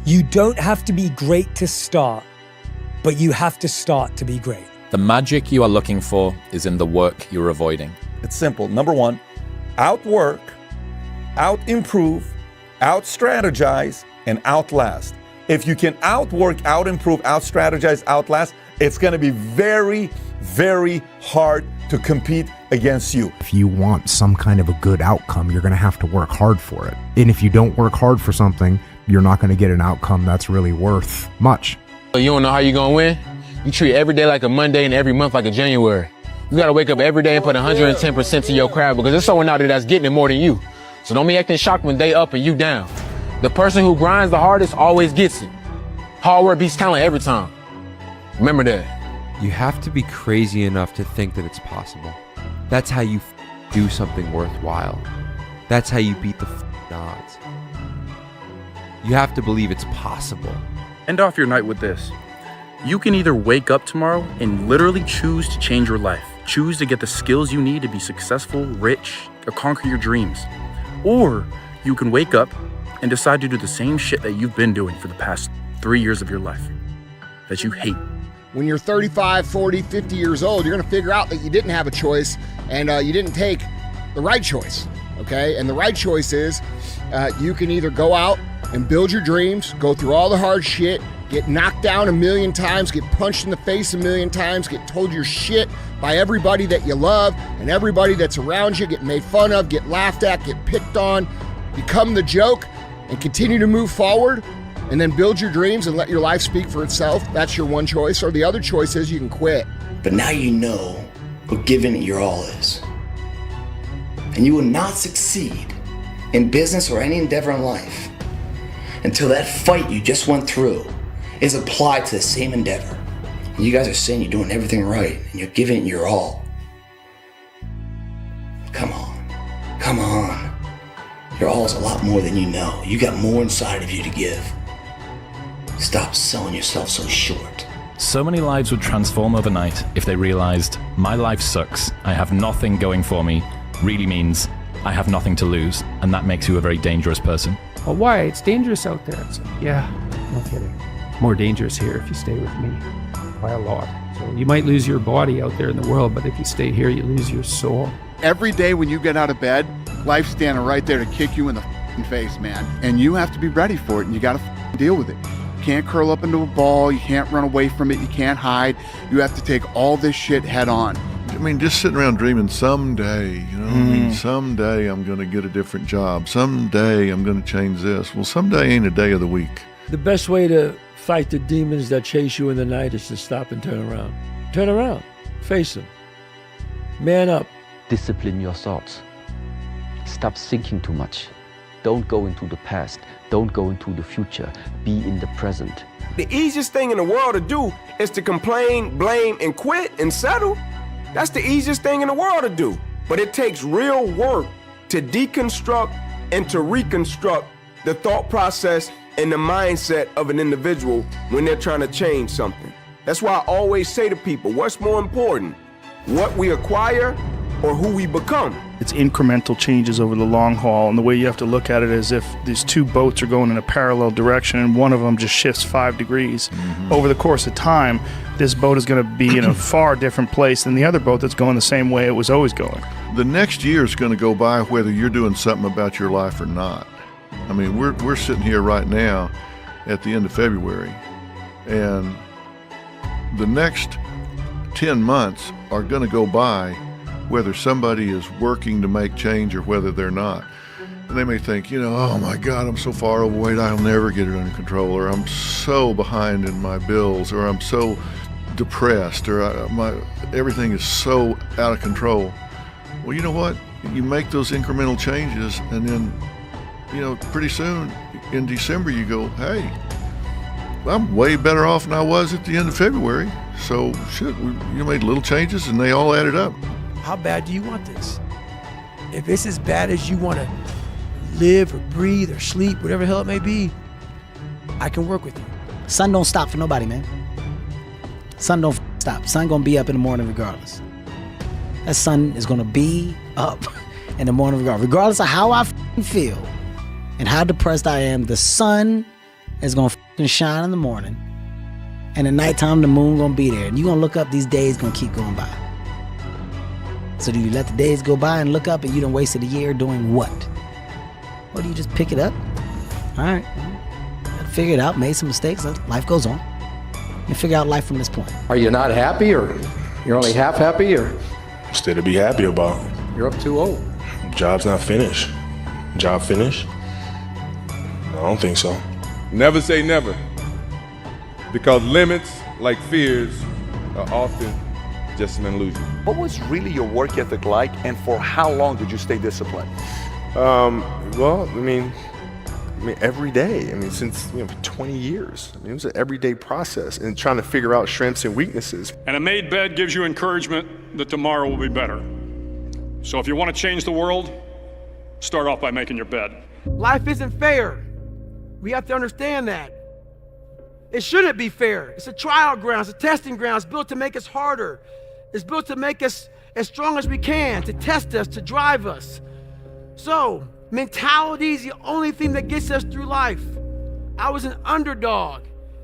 You don't have to be great to start, but you have to start to be great. The magic you are looking for is in the work you're avoiding. It's simple. Number one, outwork, out-improve, out-strategize, and outlast. If you can outwork, out-improve, out-strategize, outlast, it's going to be very, very hard to compete against you. If you want some kind of a good outcome, you're going to have to work hard for it. And if you don't work hard for something, you're not going to get an outcome that's really worth much. You don't know how you're going to win? You treat every day like a Monday and every month like a January. You got to wake up every day and put 110% to your craft because there's someone out there that's getting it more than you. So don't be acting shocked when they up and you down. The person who grinds the hardest always gets it. Hard work beats talent every time. Remember that. You have to be crazy enough to think that it's possible. That's how you do something worthwhile. That's how you beat the odds. You have to believe it's possible. End off your night with this. You can either wake up tomorrow and literally choose to change your life. Choose to get the skills you need to be successful, rich, or conquer your dreams. Or you can wake up and decide to do the same shit that you've been doing for the past 3 years of your life that you hate. When you're 35, 40, 50 years old, you're gonna figure out that you didn't have a choice and you didn't take the right choice, okay? And the right choice is you can either go out and build your dreams, go through all the hard shit, get knocked down a million times, get punched in the face a million times, get told you're shit by everybody that you love and everybody that's around you, get made fun of, get laughed at, get picked on, become the joke, and continue to move forward, and then build your dreams and let your life speak for itself. That's your one choice. Or the other choice is you can quit. But now you know what giving it your all is. And you will not succeed in business or any endeavor in life until that fight you just went through is applied to the same endeavor. And you guys are saying you're doing everything right and you're giving it your all. Come on. Come on. Your all is a lot more than you know. You got more inside of you to give. Stop selling yourself so short. So many lives would transform overnight if they realized my life sucks, I have nothing going for me, really means I have nothing to lose, and that makes you a very dangerous person. Well, why? It's dangerous out there. It's, yeah, no kidding. More dangerous here if you stay with me by a lot. So you might lose your body out there in the world, but if you stay here, you lose your soul. Every day when you get out of bed, life's standing right there to kick you in the face, man. And you have to be ready for it, and you got to deal with it. You can't curl up into a ball. You can't run away from it. You can't hide. You have to take all this shit head on. I mean, just sitting around dreaming someday, you know, I mean, someday I'm going to get a different job. Someday I'm going to change this. Well, someday ain't a day of the week. The best way to fight the demons that chase you in the night is to stop and turn around. Turn around. Face them. Man up. Discipline your thoughts. Stop thinking too much. Don't go into the past. Don't go into the future. Be in the present. The easiest thing in the world to do is to complain, blame, and quit and settle. That's the easiest thing in the world to do. But it takes real work to deconstruct and to reconstruct the thought process and the mindset of an individual when they're trying to change something. That's why I always say to people, what's more important? What we acquire or who we become? It's incremental changes over the long haul, and the way you have to look at it is if these two boats are going in a parallel direction and one of them just shifts 5 degrees over the course of time, this boat is going to be in a far different place than the other boat that's going the same way it was always going. The next year is going to go by whether you're doing something about your life or not. I mean, we're sitting here right now at the end of February, and the next 10 months are going to go by whether somebody is working to make change or whether they're not. And they may think, you know, oh my God, I'm so far overweight, I'll never get it under control, or I'm so behind in my bills, or I'm so depressed, or everything is so out of control. Well, you know what? You make those incremental changes, and then, you know, pretty soon in December you go, hey, I'm way better off than I was at the end of February. So shit, you made little changes and they all added up. How bad do you want this? If it's as bad as you want to live or breathe or sleep, whatever the hell it may be, I can work with you. Sun don't stop for nobody, man. Sun don't stop. Sun gonna be up in the morning regardless. That sun is gonna be up in the morning regardless of how I feel and how depressed I am. The sun It's gonna fucking shine in the morning, and at nighttime the moon gonna be there, and you gonna look up, these days gonna keep going by. So do you let the days go by and look up and you done wasted a year doing what? Or do you just pick it up? All right, figure it out, made some mistakes, life goes on. And figure out life from this point. Are you not happy, or you're only half happy, or? Still to be happy about. You're up too old. Job's not finished. Job finished? I don't think so. Never say never, because limits, like fears, are often just an illusion. What was really your work ethic like, and for how long did you stay disciplined? Well, I mean, every day. Since 20 years. It was an everyday process, and trying to figure out strengths and weaknesses. And a made bed gives you encouragement that tomorrow will be better. So if you want to change the world, start off by making your bed. Life isn't fair. We have to understand that. It shouldn't be fair. It's a trial ground, it's a testing ground. It's built to make us harder. It's built to make us as strong as we can, to test us, to drive us. So, mentality is the only thing that gets us through life. I was an underdog.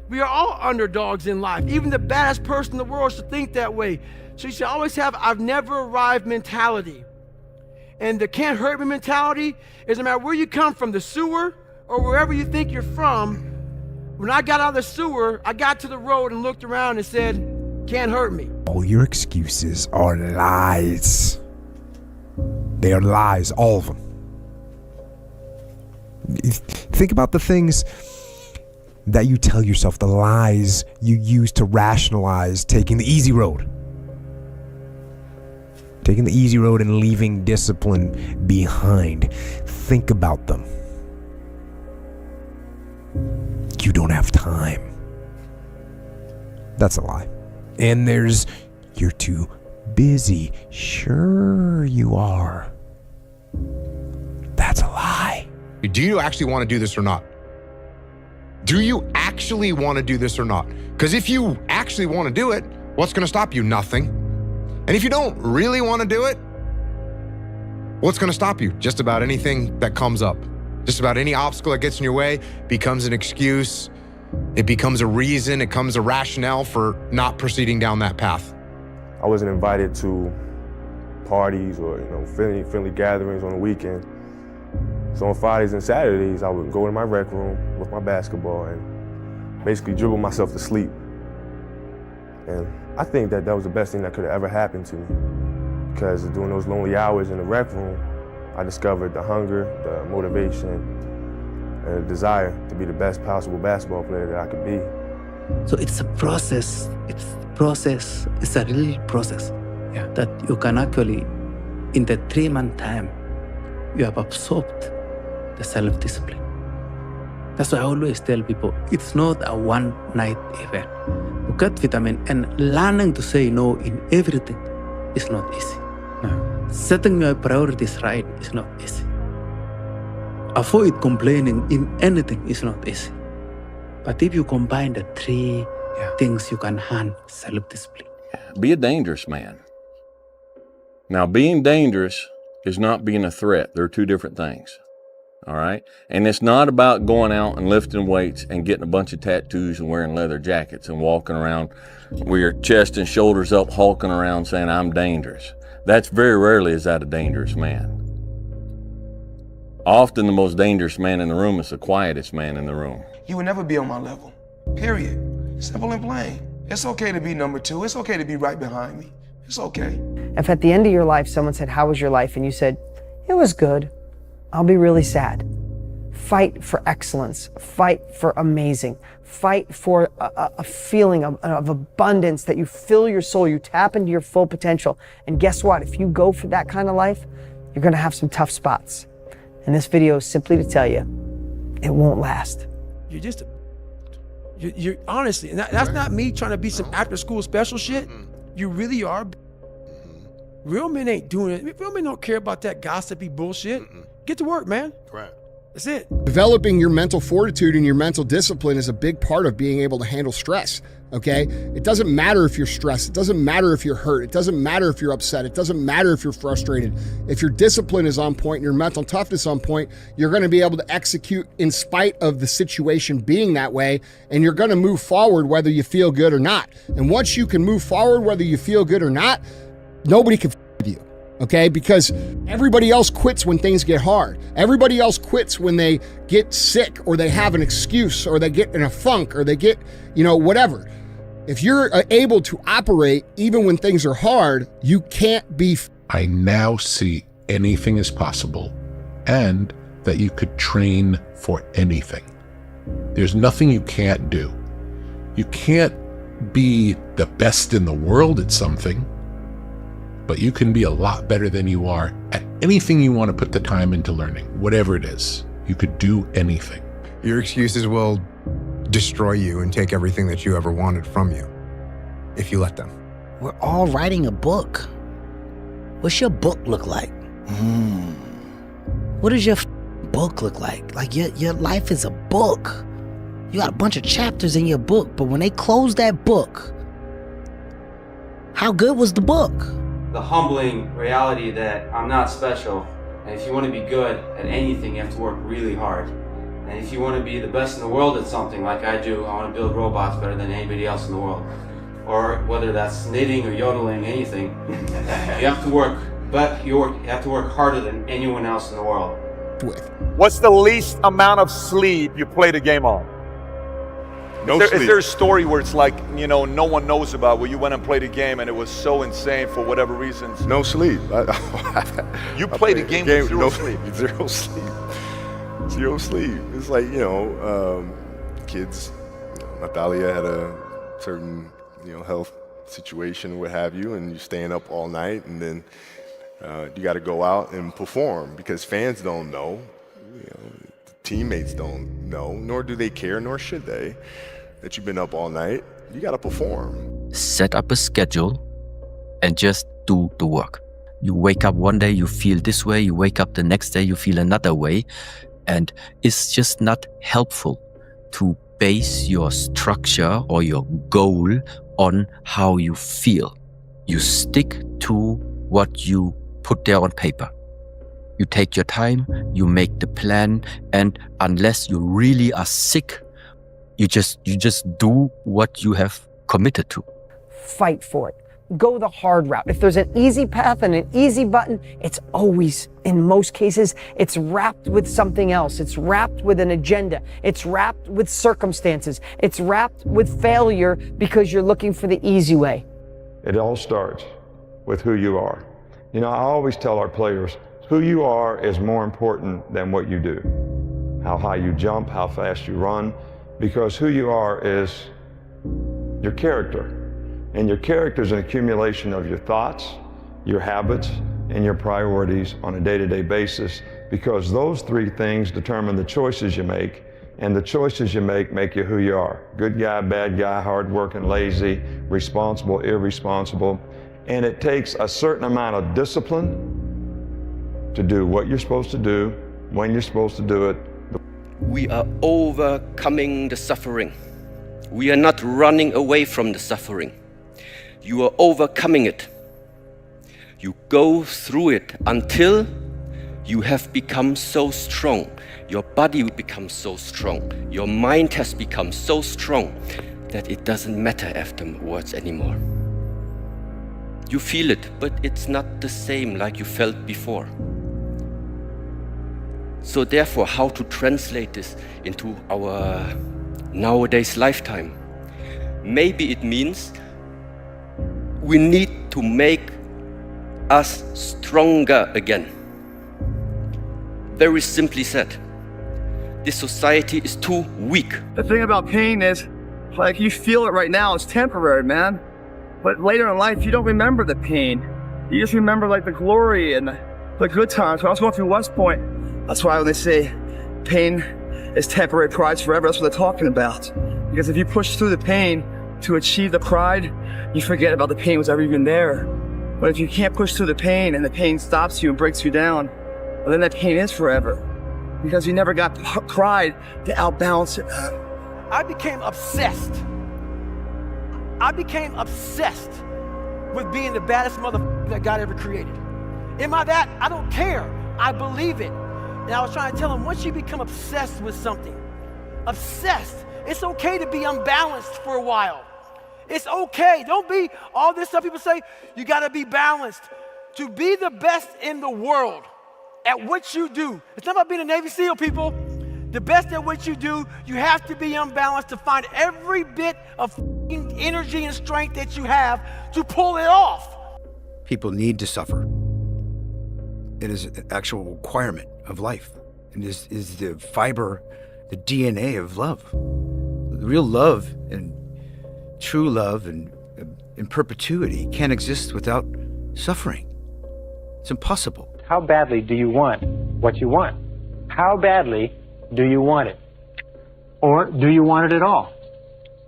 We are all underdogs in life. Even the baddest person in the world should think that way. So you should always have I've never arrived mentality. And the can't hurt me mentality is no matter where you come from, the sewer or wherever you think you're from. When I got out of the sewer, I got to the road and looked around and said, can't hurt me. All your excuses are lies. They are lies, all of them. Think about the things that you tell yourself, the lies you use to rationalize taking the easy road. Taking the easy road and leaving discipline behind. Think about them. You don't have time. That's a lie. And there's, you're too busy. Sure you are. That's a lie. Do you actually want to do this or not? Do you actually want to do this or not? Because if you actually want to do it, what's going to stop you? Nothing. And if you don't really want to do it, what's going to stop you? Just about anything that comes up. Just about any obstacle that gets in your way becomes an excuse. It becomes a reason. It becomes a rationale for not proceeding down that path. I wasn't invited to parties or friendly gatherings on the weekend. So on Fridays and Saturdays, I would go to my rec room with my basketball and basically dribble myself to sleep. And I think that was the best thing that could have ever happened to me, because during those lonely hours in the rec room, I discovered the hunger, the motivation, and the desire to be the best possible basketball player that I could be. So it's a process. It's a real process that you can actually, in the 3-month time, you have absorbed the self-discipline. That's why I always tell people, it's not a one-night event. You get vitamin, and learning to say no in everything is not easy. No. Setting your priorities right is not easy. Avoid complaining in anything is not easy. But if you combine the 3 things, you can hand self-discipline. Be a dangerous man. Now, being dangerous is not being a threat. They're 2 different things. All right? And it's not about going out and lifting weights and getting a bunch of tattoos and wearing leather jackets and walking around with your chest and shoulders up, hulking around saying, I'm dangerous. That's very rarely is that a dangerous man. Often the most dangerous man in the room is the quietest man in the room. You will never be on my level, period. Simple and plain. It's okay to be number 2. It's okay to be right behind me. It's okay. If at the end of your life someone said, how was your life? And you said, it was good, I'll be really sad. Fight for excellence. Fight for amazing. Fight for a feeling of abundance, that you fill your soul, you tap into your full potential. And guess what? If you go for that kind of life, you're gonna have some tough spots. And this video is simply to tell you, it won't last. You're honestly, and that's not me trying to be some after school special shit. You really are. Real men ain't doing it. Real men don't care about that gossipy bullshit. Get to work, man. Right. That's it. Developing your mental fortitude and your mental discipline is a big part of being able to handle stress, okay? It doesn't matter if you're stressed. It doesn't matter if you're hurt. It doesn't matter if you're upset. It doesn't matter if you're frustrated. If your discipline is on point and your mental toughness on point, you're going to be able to execute in spite of the situation being that way, and you're going to move forward whether you feel good or not. And once you can move forward whether you feel good or not, nobody can with you. Okay, because everybody else quits when things get hard. Everybody else quits when they get sick or they have an excuse or they get in a funk or they get, whatever. If you're able to operate even when things are hard, you can't be. I now see anything is possible and that you could train for anything. There's nothing you can't do. You can't be the best in the world at something, but you can be a lot better than you are at anything you want to put the time into learning, whatever it is. You could do anything. Your excuses will destroy you and take everything that you ever wanted from you if you let them. We're all writing a book. What's your book look like? What does your book look like? Like your life is a book. You got a bunch of chapters in your book, but when they close that book, how good was the book? The humbling reality that I'm not special, and if you want to be good at anything, you have to work really hard. And if you want to be the best in the world at something like I do, I want to build robots better than anybody else in the world. Or whether that's knitting or yodeling, anything, you have to work, but you have to work harder than anyone else in the world. What's the least amount of sleep you played a game on? Is there a story where it's like, no one knows about, where you went and played a game and it was so insane for whatever reasons? No sleep. You played a game with zero sleep. Zero sleep. Zero sleep. It's like, kids, Natalia had a certain, health situation, what have you, and you're staying up all night, and then you got to go out and perform because fans don't know, teammates don't know, nor do they care, nor should they, that you've been up all night. You got to perform. Set up a schedule and just do the work. You wake up one day, you feel this way. You wake up the next day, you feel another way. And it's just not helpful to base your structure or your goal on how you feel. You stick to what you put there on paper. You take your time, you make the plan, and unless you really are sick, you just do what you have committed to. Fight for it. Go the hard route. If there's an easy path and an easy button, it's always, in most cases, it's wrapped with something else. It's wrapped with an agenda. It's wrapped with circumstances. It's wrapped with failure because you're looking for the easy way. It all starts with who you are. I always tell our players, who you are is more important than what you do. How high you jump, how fast you run, because who you are is your character. And your character is an accumulation of your thoughts, your habits, and your priorities on a day-to-day basis, because those three things determine the choices you make, and the choices you make you who you are. Good guy, bad guy, hardworking, lazy, responsible, irresponsible. And it takes a certain amount of discipline to do what you're supposed to do, when you're supposed to do it. We are overcoming the suffering. We are not running away from the suffering. You are overcoming it. You go through it until you have become so strong. Your body becomes so strong. Your mind has become so strong that it doesn't matter afterwards anymore. You feel it, but it's not the same like you felt before. So therefore, how to translate this into our nowadays lifetime? Maybe it means we need to make us stronger again. Very simply said, this society is too weak. The thing about pain is, like, you feel it right now, it's temporary, man. But later in life, you don't remember the pain. You just remember like the glory and the good times. When I was going through West Point, that's why when they say pain is temporary, pride's forever, that's what they're talking about. Because if you push through the pain to achieve the pride, you forget about the pain was ever even there. But if you can't push through the pain and the pain stops you and breaks you down, well, then that pain is forever. because he never got pride to outbalance it. I became obsessed. I became obsessed with being the baddest motherfucker that God ever created. Am I that? I don't care. I believe it. And I was trying to tell him, once you become obsessed with something, obsessed, it's okay to be unbalanced for a while. It's okay. Don't be all this stuff people say, you got to be balanced. To be the best in the world at what you do, it's not about being a Navy SEAL, people. The best at what you do, you have to be unbalanced to find every bit of energy and strength that you have to pull it off. People need to suffer. It is an actual requirement of life. It is the fiber, the DNA of love. Real love and true love and in perpetuity can't exist without suffering. It's impossible. How badly do you want what you want? How badly do you want it? Or do you want it at all?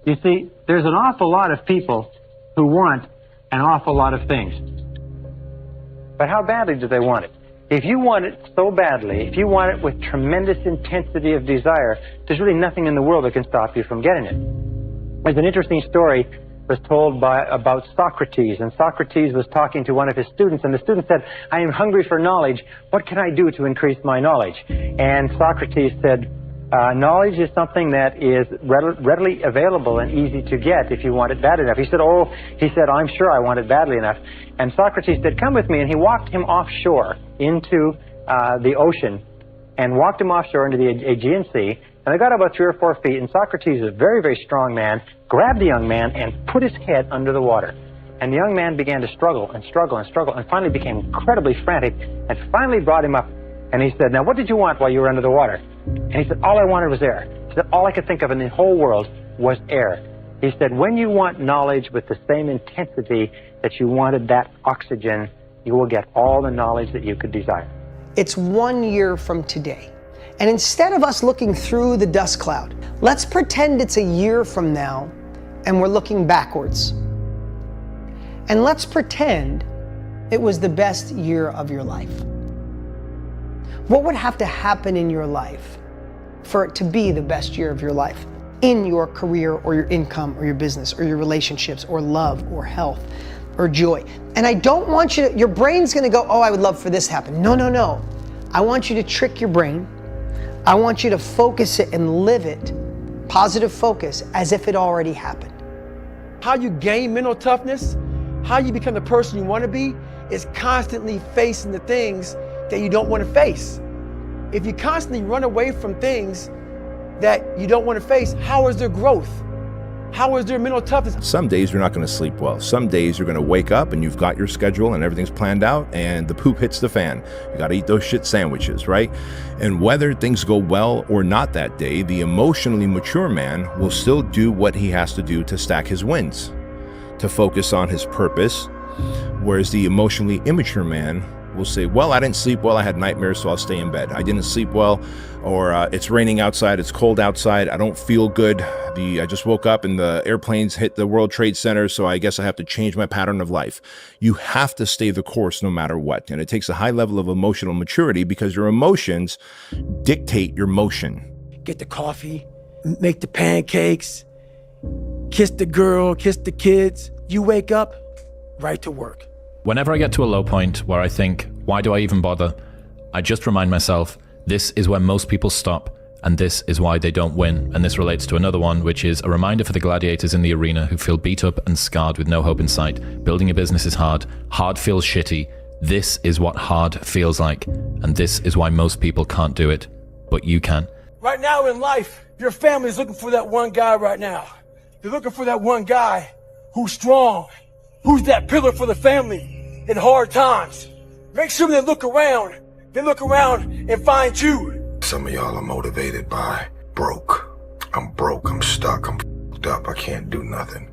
You see, there's an awful lot of people who want an awful lot of things. But how badly do they want it? If you want it so badly, if you want it with tremendous intensity of desire, there's really nothing in the world that can stop you from getting it. There's an interesting story was told about Socrates, and Socrates was talking to one of his students, and the student said, I am hungry for knowledge. What can I do to increase my knowledge? And Socrates said, knowledge is something that is readily available and easy to get if you want it bad enough. He said, I'm sure I want it badly enough. And Socrates said, come with me, and he walked him offshore into the ocean, and walked him offshore into the Aegean Sea. And they got about 3 or 4 feet, and Socrates, a very, very strong man, grabbed the young man and put his head under the water. And the young man began to struggle and struggle and struggle, and finally became incredibly frantic, and finally brought him up. And he said, now what did you want while you were under the water? And he said, all I wanted was air. He said, all I could think of in the whole world was air. He said, when you want knowledge with the same intensity that you wanted that oxygen, you will get all the knowledge that you could desire. It's 1 year from today. And instead of us looking through the dust cloud, let's pretend it's a year from now and we're looking backwards. And let's pretend it was the best year of your life. What would have to happen in your life for it to be the best year of your life? In your career or your income or your business or your relationships or love or health or joy. And I don't want you to, your brain's gonna go, oh, I would love for this to happen. No, no, no. I want you to trick your brain. I want you to focus it and live it, positive focus, as if it already happened. How you gain mental toughness, how you become the person you want to be, is constantly facing the things that you don't want to face. If you constantly run away from things that you don't want to face, how is there growth? How is there mental toughness? Some days you're not going to sleep well. Some days you're going to wake up and you've got your schedule and everything's planned out and the poop hits the fan. You got to eat those shit sandwiches, right? And whether things go well or not that day, the emotionally mature man will still do what he has to do to stack his wins, to focus on his purpose, whereas the emotionally immature man will say, well, I didn't sleep well, I had nightmares, so I'll stay in bed. I didn't sleep well, or it's raining outside, it's cold outside, I don't feel good. I just woke up and the airplanes hit the World Trade Center, so I guess I have to change my pattern of life. You have to stay the course no matter what. And it takes a high level of emotional maturity because your emotions dictate your motion. Get the coffee, make the pancakes, kiss the girl, kiss the kids. You wake up, right to work. Whenever I get to a low point where I think, why do I even bother? I just remind myself, this is where most people stop, and this is why they don't win. And this relates to another one, which is a reminder for the gladiators in the arena who feel beat up and scarred with no hope in sight. Building a business is hard. Hard feels shitty. This is what hard feels like. And this is why most people can't do it, but you can. Right now in life, your family is looking for that one guy right now. They're looking for that one guy who's strong, who's that pillar for the family in hard times. Make sure they look around and find you. Some of y'all are motivated by broke. I'm broke, I'm stuck, I'm f***ed up, I can't do nothing.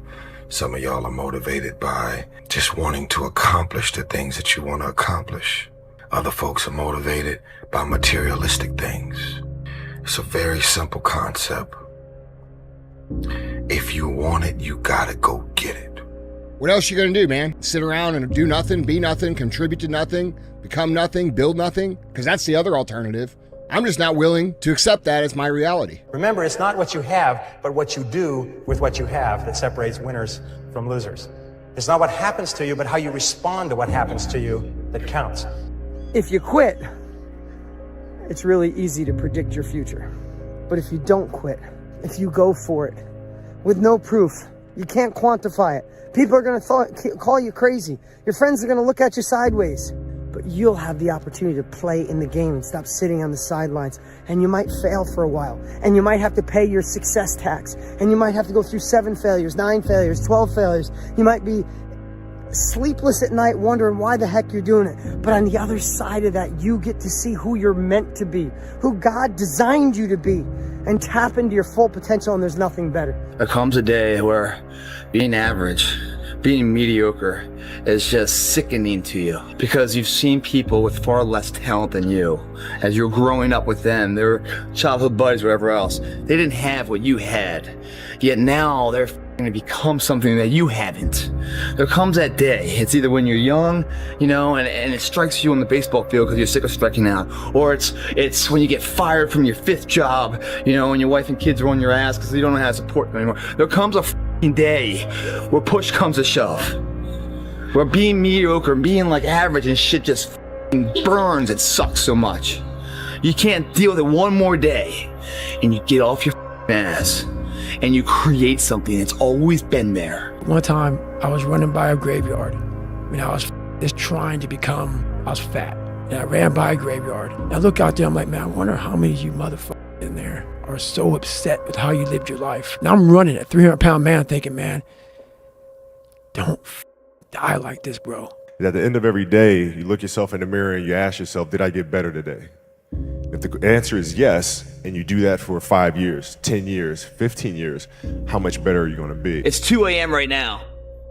Some of y'all are motivated by just wanting to accomplish the things that you want to accomplish. Other folks are motivated by materialistic things. It's a very simple concept. If you want it, you gotta go get it. What else you gonna do, man? Sit around and do nothing, be nothing, contribute to nothing, become nothing, build nothing? Because that's the other alternative. I'm just not willing to accept that as my reality. Remember, it's not what you have, but what you do with what you have that separates winners from losers. It's not what happens to you, but how you respond to what happens to you that counts. If you quit, it's really easy to predict your future. But if you don't quit, if you go for it with no proof, you can't quantify it. People are going to call you crazy. Your friends are going to look at you sideways. But you'll have the opportunity to play in the game and stop sitting on the sidelines. And you might fail for a while. And you might have to pay your success tax. And you might have to go through 7 failures, 9 failures, 12 failures. You might be sleepless at night wondering why the heck you're doing it. But on the other side of that, you get to see who you're meant to be, who God designed you to be, and tap into your full potential, and there's nothing better. There comes a day where being average, being mediocre is just sickening to you because you've seen people with far less talent than you. As you're growing up with them, their childhood buddies, whatever else, they didn't have what you had. Yet now they're going to become something that you haven't. There comes that day. It's either when you're young, you know, and it strikes you on the baseball field because you're sick of striking out, or it's when you get fired from your 5th job, you know, and your wife and kids are on your ass because you don't know how to support them anymore. There comes a day where push comes to shove, where being mediocre, being like average and shit just burns. It sucks so much. You can't deal with it one more day, and you get off your ass and you create something that's always been there. One time I was running by a graveyard. I mean, I was just trying to become, I was fat. And I ran by a graveyard. And I look out there, I'm like, man, I wonder how many of you motherfuckers in there are so upset with how you lived your life. Now I'm running a 300-pound man thinking, man, don't die like this, bro. At the end of every day, you look yourself in the mirror and you ask yourself, did I get better today? If the answer is yes, and you do that for 5 years, 10 years, 15 years, how much better are you going to be? It's 2 a.m. right now.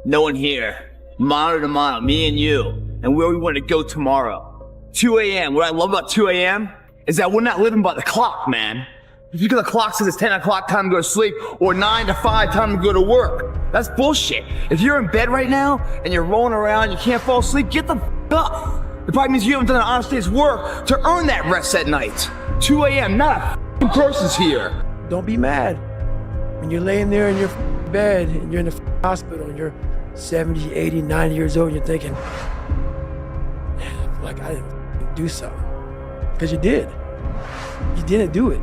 No one here. Mano to mano, me and you, and where we want to go tomorrow. 2 a.m. What I love about 2 a.m. is that we're not living by the clock, man. Because the clock says it's 10 o'clock time to go to sleep, or 9 to 5 time to go to work. That's bullshit. If you're in bed right now, and you're rolling around, you can't fall asleep, get the f*** up. It probably means you haven't done an honest day's work to earn that rest at night. 2 a.m., not a person's here. Don't be mad. When you're laying there in your bed, and you're in the hospital, and you're 70, 80, 90 years old, and you're thinking, man, I feel like I didn't do something. Because you did. You didn't do it.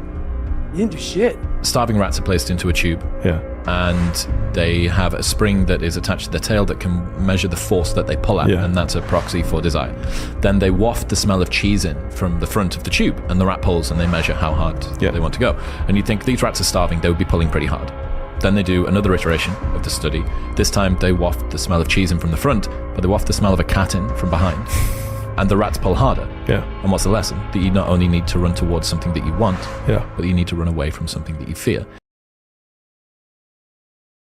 You didn't do shit. Starving rats are placed into a tube. Yeah. And they have a spring that is attached to their tail that can measure the force that they pull at, and that's a proxy for desire. Then they waft the smell of cheese in from the front of the tube, and the rat pulls and they measure how hard they want to go. And you'd think these rats are starving, they would be pulling pretty hard. Then they do another iteration of the study. This time they waft the smell of cheese in from the front, but they waft the smell of a cat in from behind. And the rats pull harder. Yeah. And what's the lesson? That you not only need to run towards something that you want, but you need to run away from something that you fear.